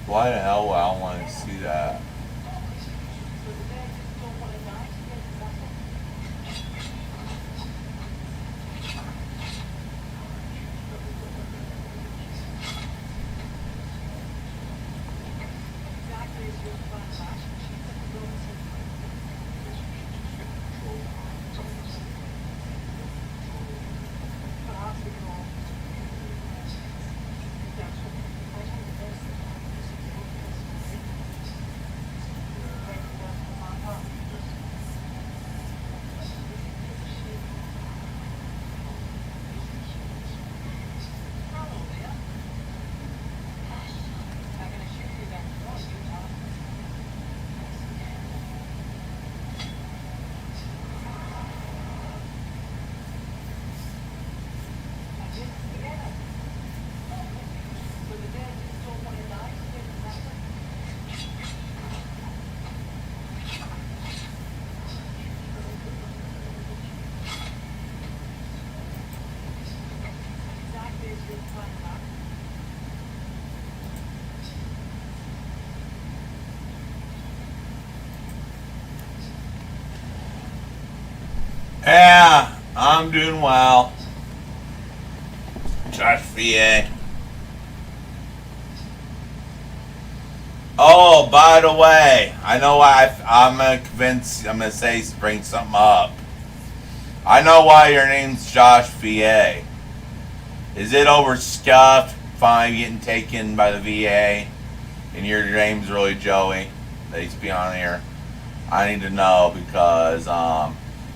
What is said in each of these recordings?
Why the hell would I want to see that? Yeah, I'm doing well. Josh VA. Oh, by the way, I know why I'm gonna say bring something up. I know why your name's Josh VA. Is it over scuffed? Fine, getting taken by the VA, and your name's really Joey. That used to be on here. I need to know because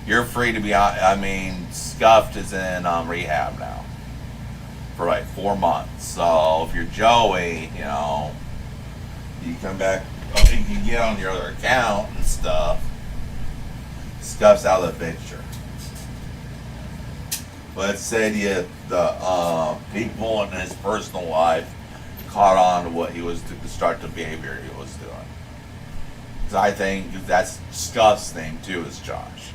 you're free to be on. I mean, Scuffed is in rehab now for like 4 months. So if you're Joey, you know, you come back, you can get on your other account and stuff. Scuff's out of the picture. Let's say the people in his personal life caught on to what he was the destructive behavior he was doing. Because I think that's Scuff's name too is Josh,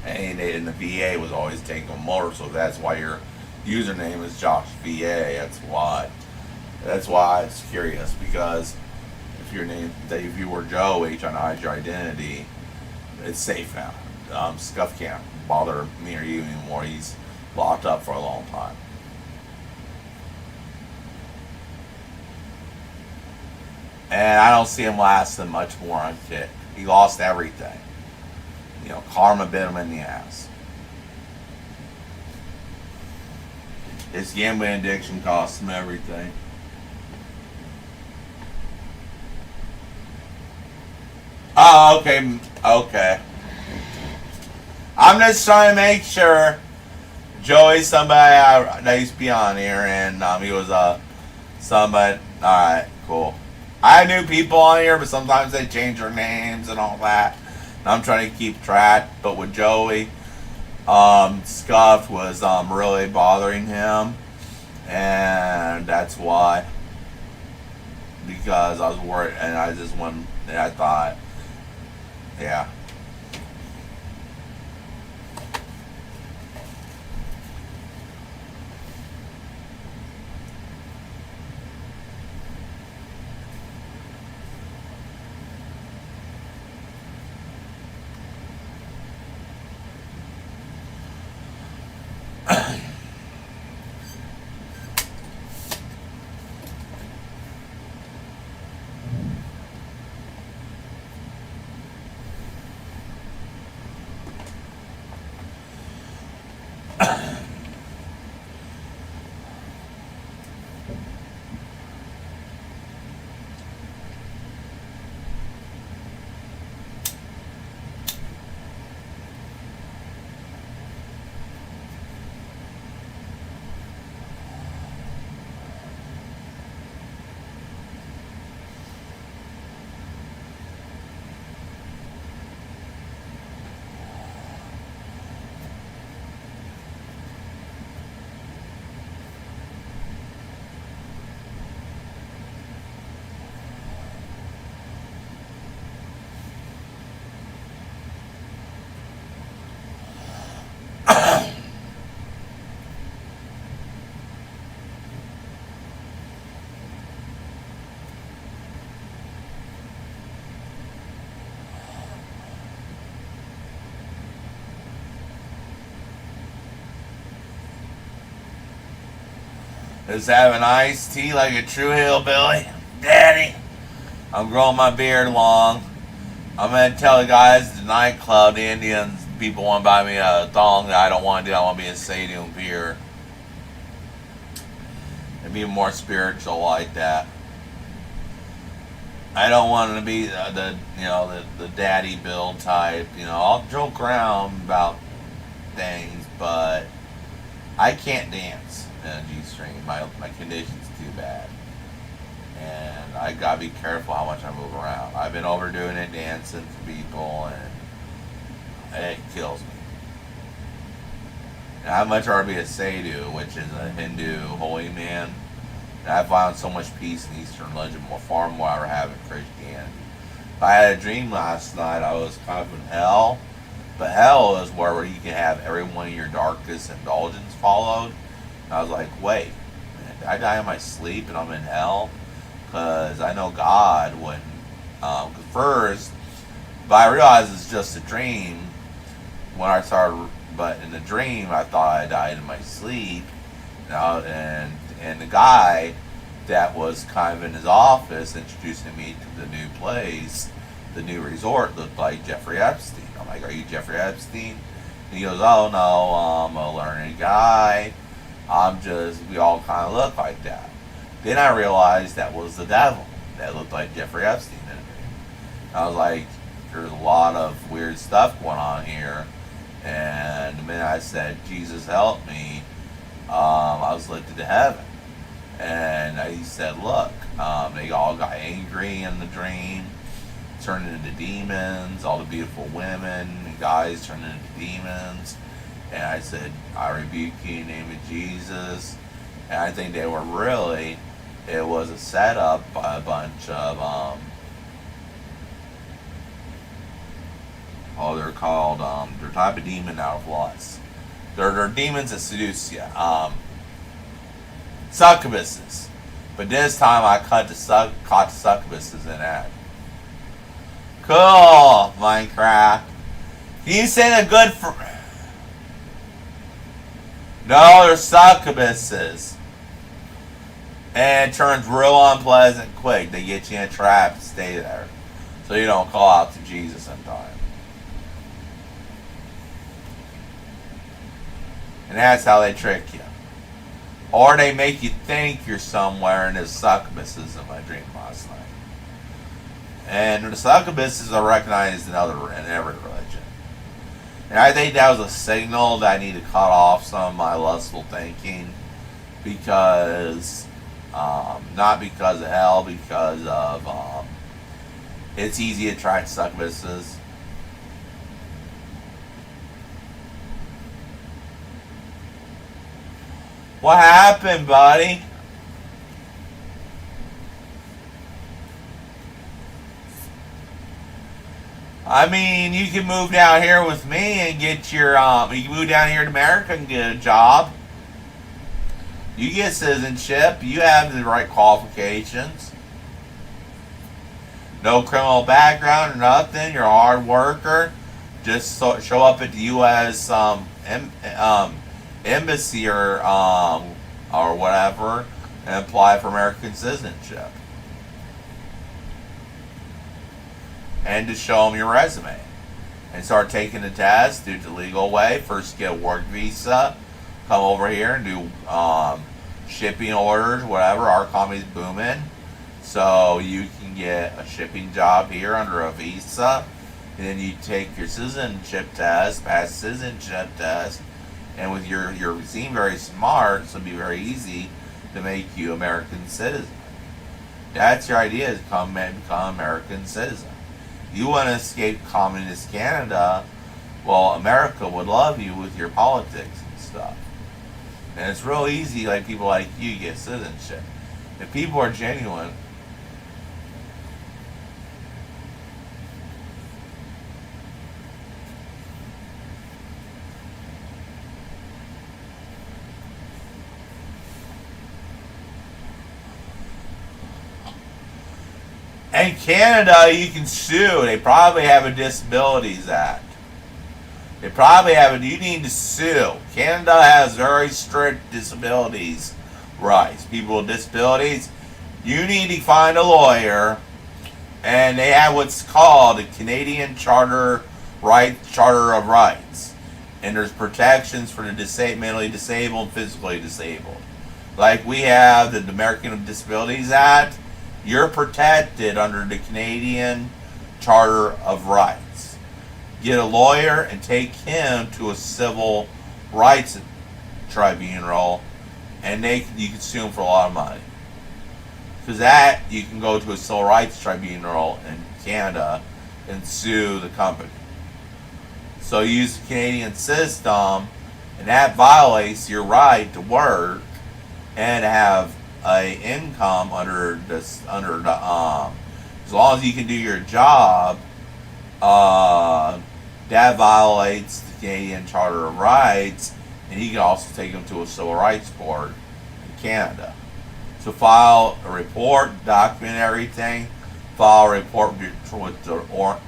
and the VA was always taking him over, so that's why your username is Josh VA. That's why. That's why it's curious because if your name, if you were Joey trying to hide your identity, it's safe now. Scuff can't bother me or you anymore. He's locked up for a long time. And I don't see him lasting much more on Kick. He lost everything. You know, karma bit him in the ass. His gambling addiction cost him everything. Oh, okay. Okay. I'm just trying to make sure Joey's somebody that used to be on here, and he was somebody. Alright, cool. I knew people on here, but sometimes they change their names and all that. And I'm trying to keep track, but with Joey, Scuff was really bothering him, and that's why. Because I was worried, and I just went, and I thought, yeah. Is having iced tea like a true hillbilly. Daddy, I'm growing my beard long. I'm going to tell the guys at the nightclub, the Indians, people want to buy me a thong that I don't want to do. I want to be a stadium beer. And be more spiritual like that. I don't want to be the daddy build type. I'll joke around about things, but I can't dance in a G-string. My condition's too bad. And I gotta be careful how much I move around. I've been overdoing it dancing for people, and it kills me. And I'd much rather be a Sadhu, which is a Hindu holy man. And I found so much peace in Eastern religion, far more I ever have in Christianity. I had a dream last night. I was kind of in hell. But hell is where you can have every one of your darkest indulgence followed. And I was like, wait, man, did I die in my sleep and I'm in hell? Because I know God wouldn't. But I realized it's just a dream. When I started, but in the dream, I thought I died in my sleep. And the guy that was kind of in his office introducing me to the new place, the new resort, looked like Jeffrey Epstein. I'm like, are you Jeffrey Epstein? And he goes, oh no, I'm a learned guy. We all kind of look like that. Then I realized that was the devil that looked like Jeffrey Epstein in a dream. I was like, there's a lot of weird stuff going on here. And the minute I said, Jesus help me, I was lifted to heaven. And he said, look, they all got angry in the dream, turned into demons, all the beautiful women and guys turned into demons. And I said, I rebuke you in the name of Jesus. And I think it was a setup by a bunch of, they're called, they're type of demon out of lust. They're demons that seduce you. Succubuses. But this time I caught the succubuses in that. Cool, Minecraft. Can you say the good for... No, they're succubuses. And it turns real unpleasant quick. They get you in a trap and stay there. So you don't call out to Jesus in time. And that's how they trick you. Or they make you think you're somewhere, and there's succubuses in my dream last night. And the succubuses are recognized in every religion. And I think that was a signal that I need to cut off some of my lustful thinking. Because, not because of hell, because of, it's easy to attract succubuses. What happened, buddy? I mean, you can move down here with me and get your, you can move down here to America and get a job. You get citizenship. You have the right qualifications. No criminal background or nothing. You're a hard worker. Just show up at the U.S. Embassy or whatever and apply for American citizenship. And to show them your resume. And start taking the test, do it the legal way. First get a work visa. Come over here and do shipping orders, whatever. Our economy's booming. So you can get a shipping job here under a visa. And then you take your citizenship test, pass citizenship test. And with you seem very smart, so it'll be very easy to make you American citizen. That's your idea, is become American citizen. You want to escape communist Canada, well, America would love you with your politics and stuff. And it's real easy, like people like you get citizenship. If people are genuine, in Canada, you can sue. They probably have a Disabilities Act. They probably have you need to sue. Canada has very strict disabilities rights. People with disabilities, you need to find a lawyer, and they have what's called the Canadian Charter of Rights, and there's protections for the mentally disabled, physically disabled. Like we have the American with Disabilities Act, you're protected under the Canadian Charter of Rights. Get a lawyer and take him to a civil rights tribunal, and you can sue him for a lot of money. Because that, you can go to a civil rights tribunal in Canada and sue the company. So you use the Canadian system, and that violates your right to work and have a income under the as long as you can do your job. That violates the Canadian Charter of Rights, and you can also take them to a civil rights court in Canada. So file a report, document everything, file a report with the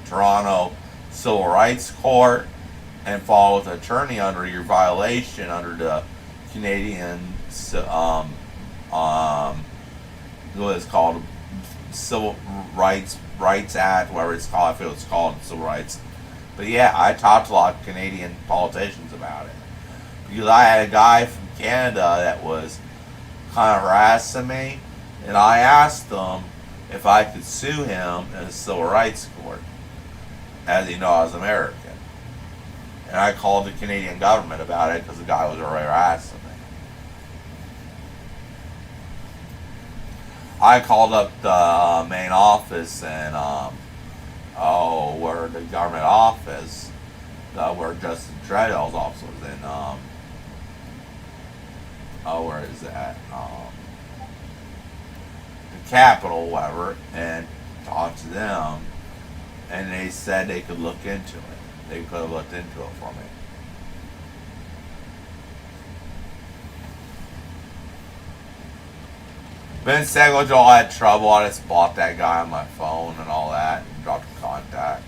Toronto Civil Rights Court, and file with an attorney under your violation under the Canadian what is called Civil Rights Act, whatever it's called. I feel it's called civil rights. But yeah, I talked to a lot of Canadian politicians about it, because I had a guy from Canada that was kind of harassing me, and I asked them if I could sue him in a civil rights court, as he knows I was American. And I called the Canadian government about it because the guy was already harassing me. I called up the main office and where the government office, where Justin Trudeau's office was in, where is that? The capital, whatever, and talked to them, and they said they could look into it. They could have looked into it for me. Ben Segal Joel had trouble. I just blocked that guy on my phone and all that, and dropped the contact.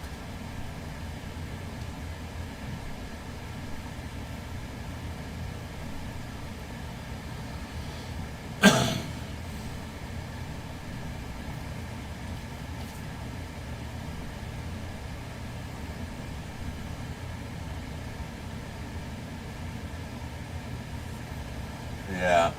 Yeah.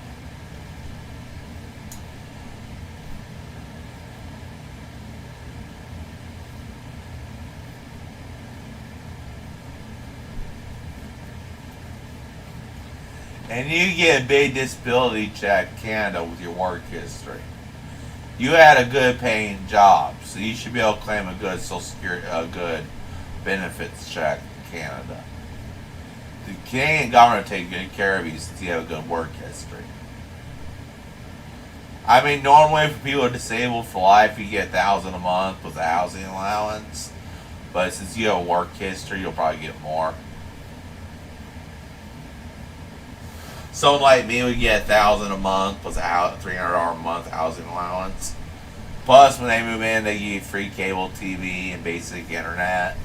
And you get a big disability check in Canada with your work history. You had a good paying job, so you should be able to claim a good Social Security, a good benefits check in Canada. The Canadian government will take good care of you since you have a good work history. I mean, normally for people who are disabled for life, you get $1,000 a month with a housing allowance. But since you have a work history, you'll probably get more. Someone like me would get $1,000 a month plus a $300 a month housing allowance. Plus, when they move in, they give you free cable TV and basic internet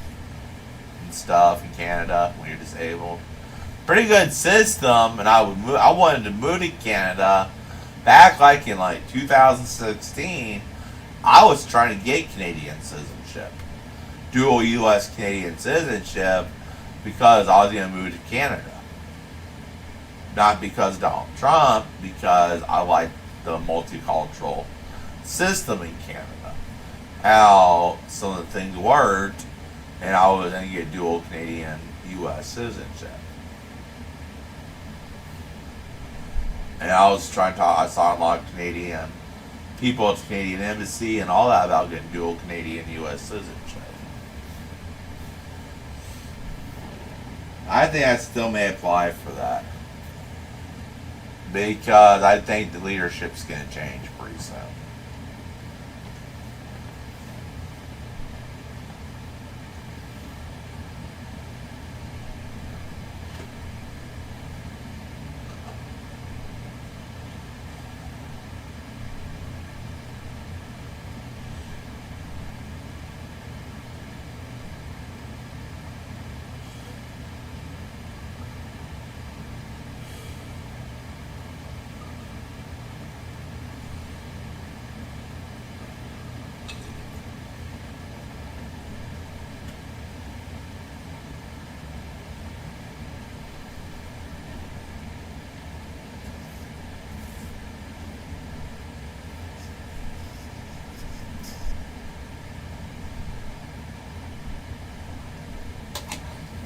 and stuff in Canada when you're disabled. Pretty good system, and I wanted to move to Canada back in 2016. I was trying to get Canadian citizenship, dual U.S. Canadian citizenship, because I was going to move to Canada. Not because of Donald Trump, because I like the multicultural system in Canada. How some of the things worked, and I was going to get dual Canadian U.S. citizenship. And I was trying to I saw a lot of Canadian people at the Canadian Embassy and all that about getting dual Canadian U.S. citizenship. I think I still may apply for that, because I think the leadership's going to change pretty soon.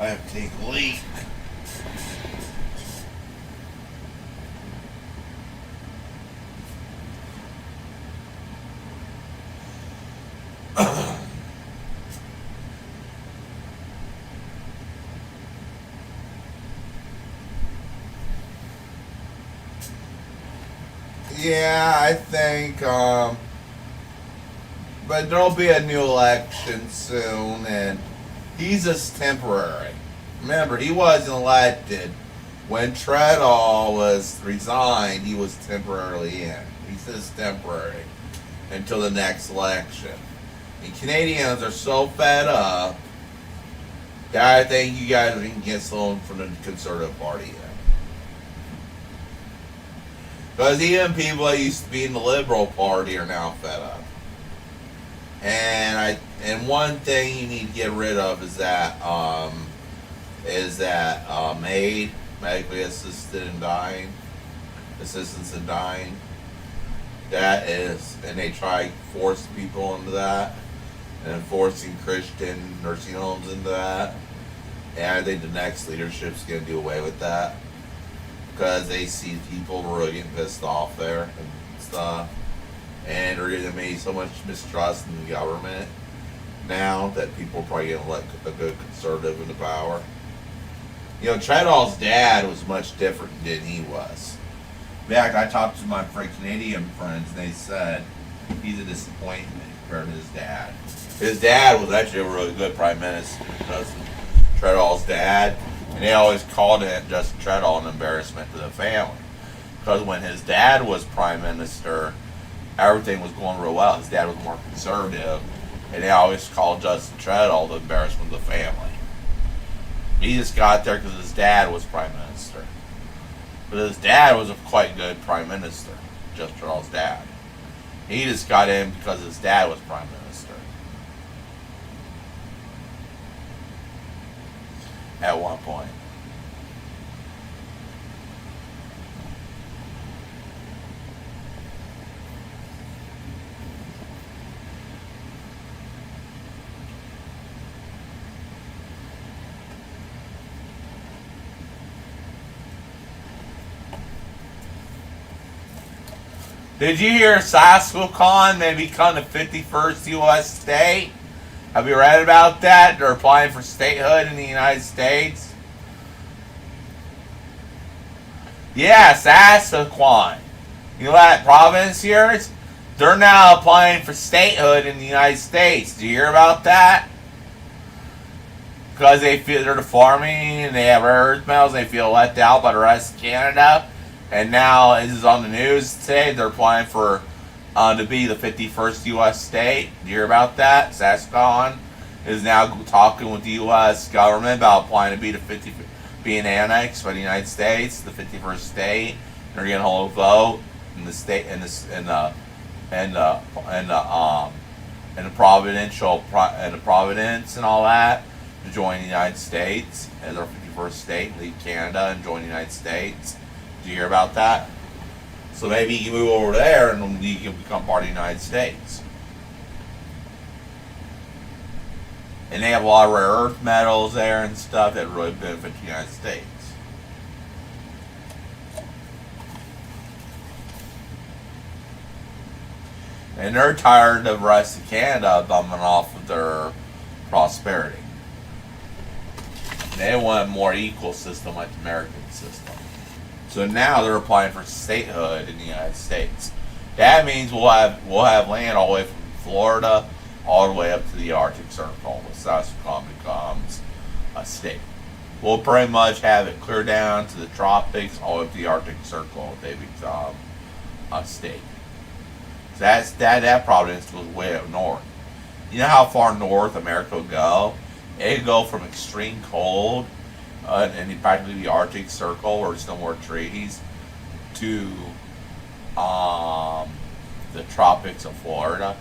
I have to take a leak. Yeah, I think, but there'll be a new election soon, and he's just temporary. Remember, he wasn't elected. When Treadall was resigned, he was temporarily in. He's just temporary until the next election. And Canadians are so fed up that I think you guys can get someone from the Conservative Party in. Because even people that used to be in the Liberal Party are now fed up. And one thing you need to get rid of is that MAID, medically assisted in dying, assistance in dying. That is, and they try to force people into that, and forcing Christian nursing homes into that. And I think the next leadership's going to do away with that. Because they see people really getting pissed off there and stuff. And they're going to make so much mistrust in the government now that people are probably going to let a good conservative into power. You know, Treadall's dad was much different than he was. In fact, I talked to my Canadian friends and they said he's a disappointment compared to his dad. His dad was actually a really good prime minister. Treadall's dad. And they always called it Justin Treadall an embarrassment to the family. Because when his dad was prime minister, everything was going real well. His dad was more conservative. And they always called Justin Treadall the embarrassment to the family. He just got there because his dad was prime minister. But his dad was a quite good prime minister. Justin Treadall's dad. He just got in because his dad was prime minister. At one point. Did you hear Saskatchewan may become the 51st U.S. state? Have you read about that? They're applying for statehood in the United States. Yeah, Saskatchewan. You know that province here? They're now applying for statehood in the United States. Do you hear about that? Because they feel they're farming and they have rare earth metals, they feel left out by the rest of Canada. And now, this is on the news today, they're applying for to be the 51st U.S. state. Did you hear about that? Saskatchewan is now talking with the U.S. government about applying to be being annexed by the United States, the 51st state. They're going to hold a vote in the state in the Providence and all that to join the United States as our 51st state, leave Canada and join the United States. Did you hear about that? So maybe you can move over there and you can become part of the United States. And they have a lot of rare earth metals there and stuff that really benefit the United States. And they're tired of the rest of Canada bumming off of their prosperity. They want a more equal system like the American system. So now they're applying for statehood in the United States. That means we'll have land all the way from Florida all the way up to the Arctic Circle. The Saskatchewan becomes a state. We'll pretty much have it clear down to the tropics all the way up to the Arctic Circle. They become a state. So that province goes way up north. You know how far north America will go? It could go from extreme cold and practically the Arctic Circle where there's no more trees to the tropics of Florida.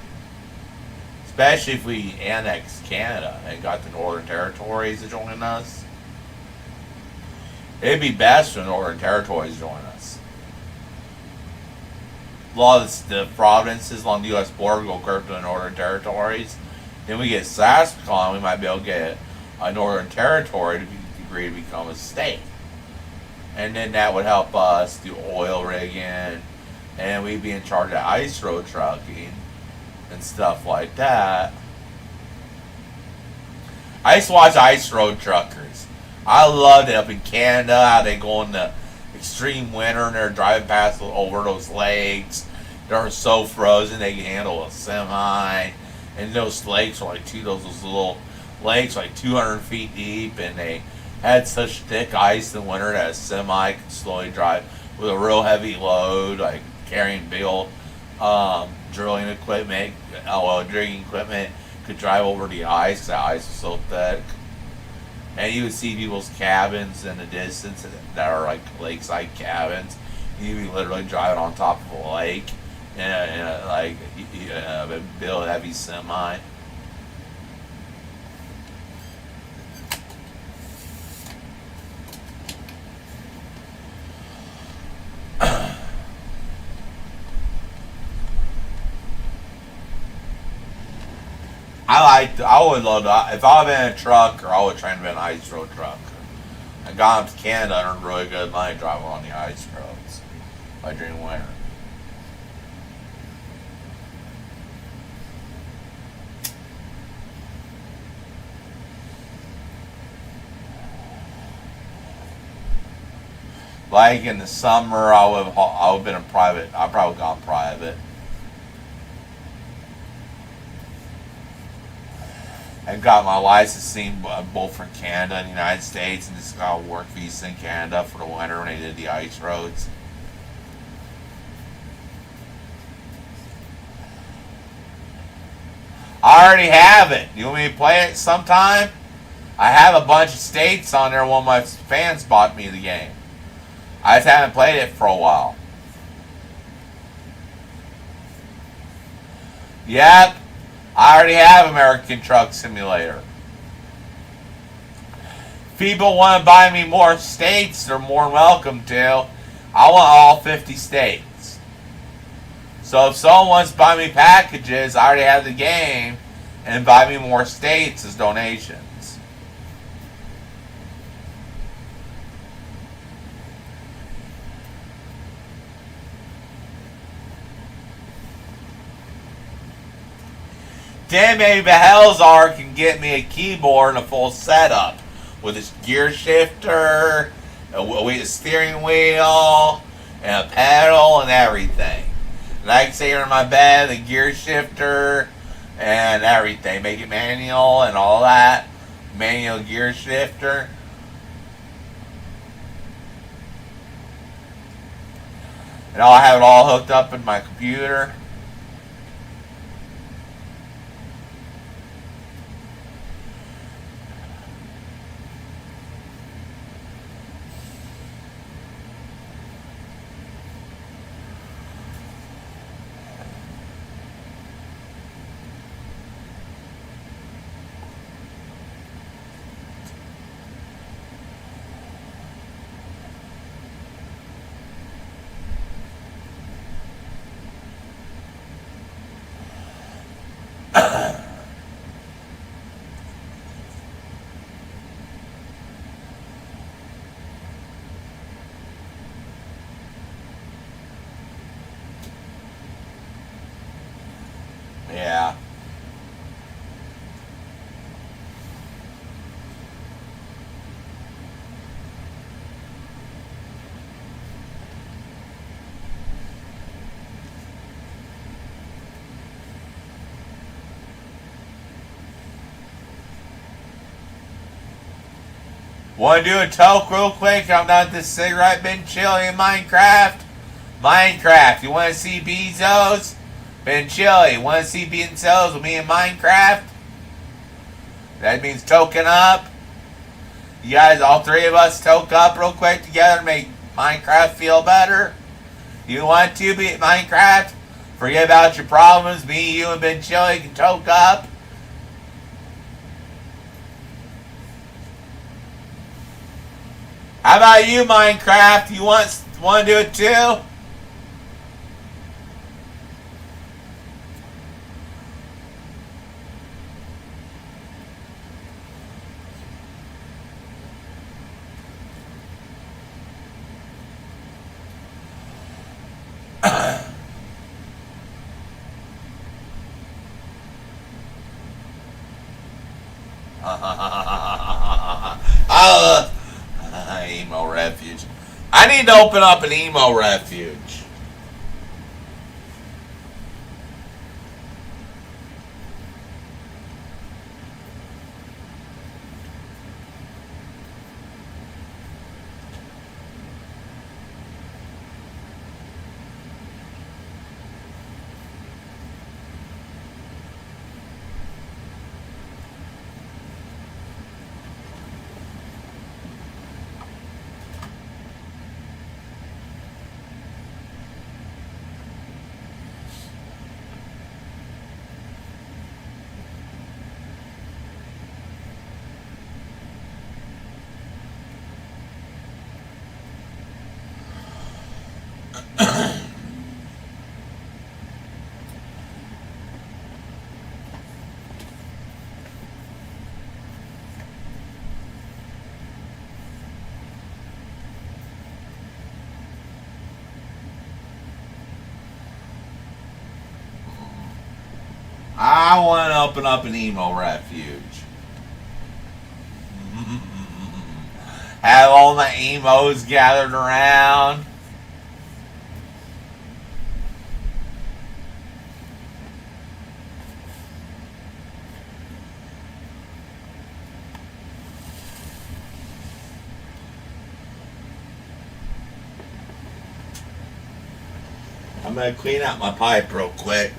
Especially if we annex Canada and got the Northern Territories to join us. It'd be best for the Northern Territories to join us. A lot of the provinces along the U.S. border go clear to the Northern Territories. Then we get Saskatchewan, we might be able to get a Northern Territory to agree to become a state. And then that would help us do oil rigging, and we'd be in charge of ice road trucking and stuff like that. I used to watch ice road truckers. I loved it up in Canada, how they go in the extreme winter and they're driving past over those lakes. They're so frozen they can handle a semi. And those lakes are like those little lakes like 200 feet deep, and they had such thick ice in the winter that a semi could slowly drive with a real heavy load, like carrying big old drilling equipment, drilling equipment, could drive over the ice because the ice was so thick. And you would see people's cabins in the distance that are like lakeside cabins. You'd be literally driving on top of a lake and like build a heavy semi. I would love to, if I had been a trucker, I would try to be an ice road trucker. I got up to Canada and earned really good money driving on the ice roads, like during winter. Like in the summer, I would have been a private. I probably gone private. I got my licensing both for Canada and the United States, and just got a work visa in Canada for the winter when they did the ice roads. I already have it. You want me to play it sometime? I have a bunch of states on there. One of my fans bought me the game. I just haven't played it for a while. Yep. I already have American Truck Simulator. If people want to buy me more states, they're more than welcome to. I want all 50 states. So if someone wants to buy me packages, I already have the game, and buy me more states as donations. Then maybe Behelzar can get me a keyboard and a full setup with its gear shifter, a steering wheel, and a pedal and everything. And I can sit here in my bed, the gear shifter and everything. Make it manual and all that. Manual gear shifter. And I'll have it all hooked up in my computer. Yeah. Want to do a toke real quick? I'm not this cigarette been chilly in Minecraft. You want to see Bezos? Been chilly. Want to see Bezos with me in Minecraft? That means token up. You guys, all three of us, toke up real quick together, make Minecraft feel better. You want to be at Minecraft? Forget about your problems. Me, you, and Ben Chilly can toke up. How about you, Minecraft? You want to do it too? Emo refuge. I need to open up an emo refuge. I want to open up an emo refuge. Have all the emos gathered around. I'm going to clean out my pipe real quick.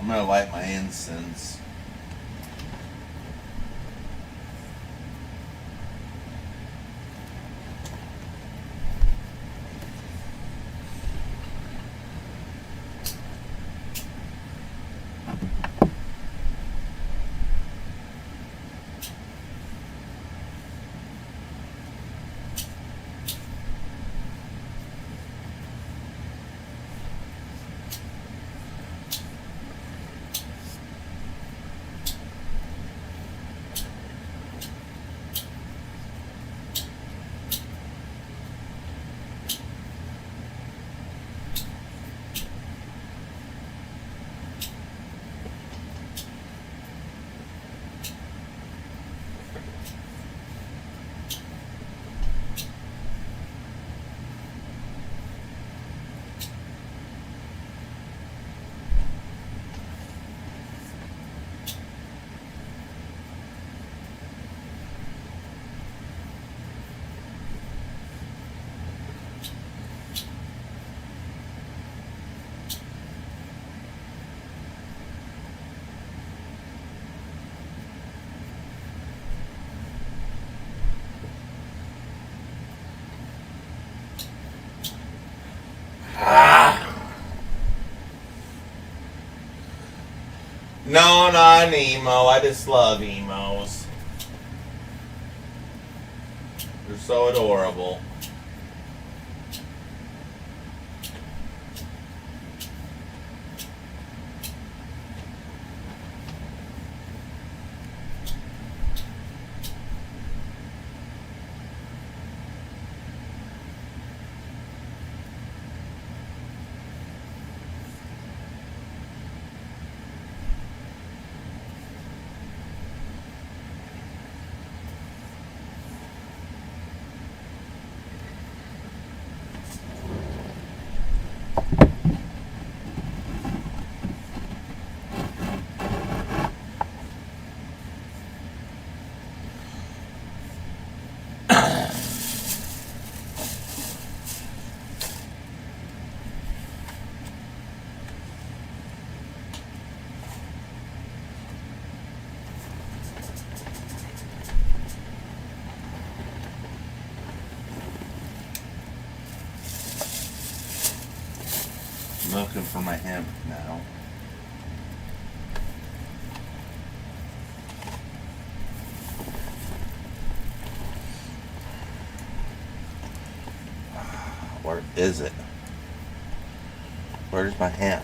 I'm gonna light my incense. No, not an emo. I just love emos. They're so adorable. I'm looking for my hemp now. Where is it? Where's my hemp?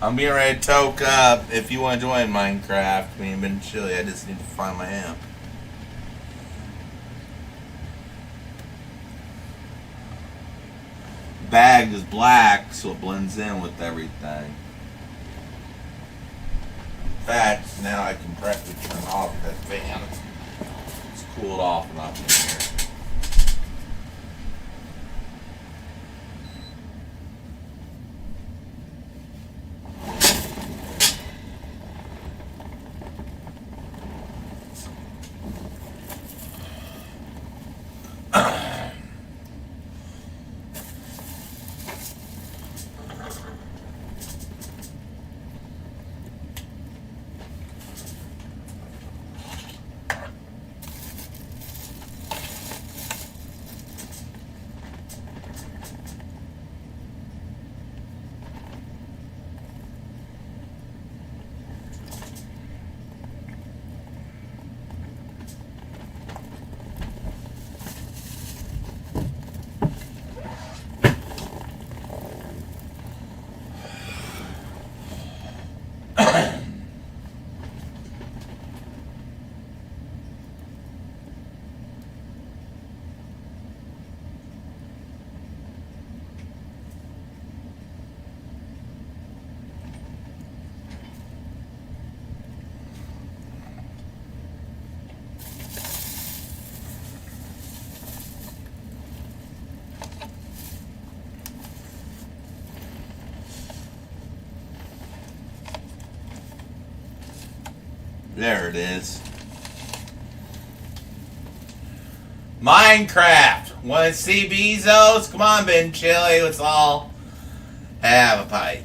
I'm being ready to toke up. If you want to join Minecraft, me and Ben Chili, I just need to find my hemp. Bag is black, so it blends in with everything. In fact, now I can practically turn off that fan. It's cooled off enough in here. There it is. Minecraft. Want to see Bezos? Come on, Ben Chili. Let's all have a pipe.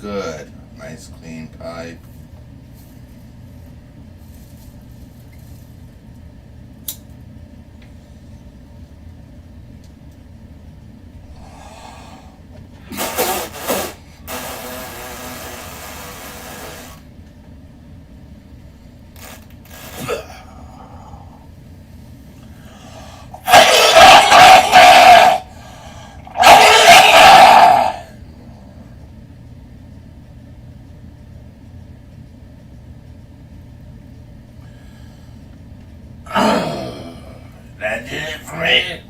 good. Nice clean pipe. That did it for me.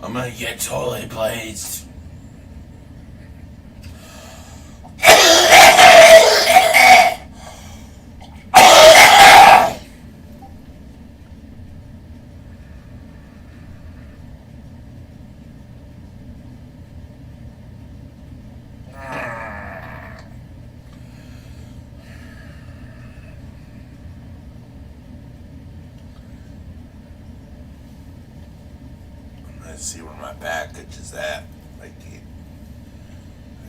I'm gonna get totally blazed. Let's see where my package is at. I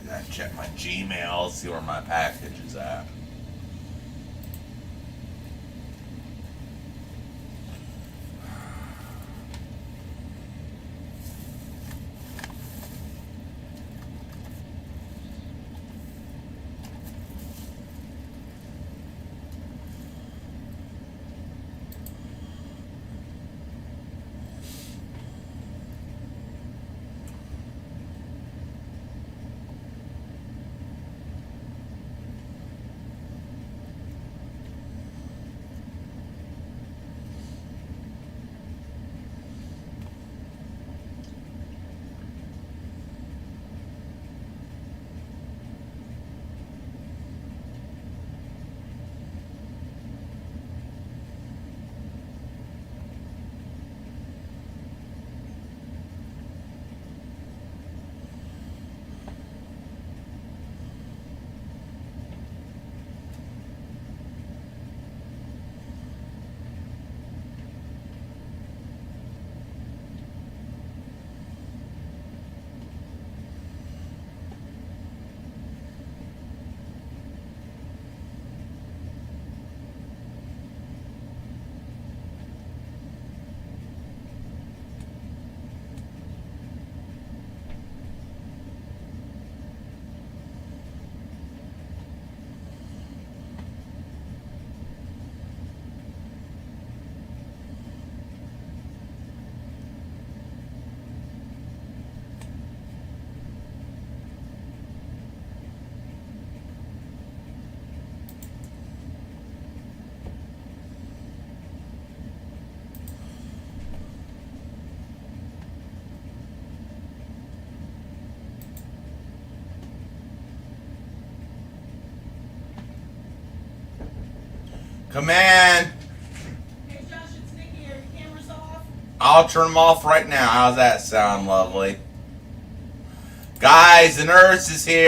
gotta check my Gmail, see where my package is at. Command. Hey Josh, it's Nikki. Are your cameras off? I'll turn them off right now. How's that sound, lovely? Guys, the nurse is here.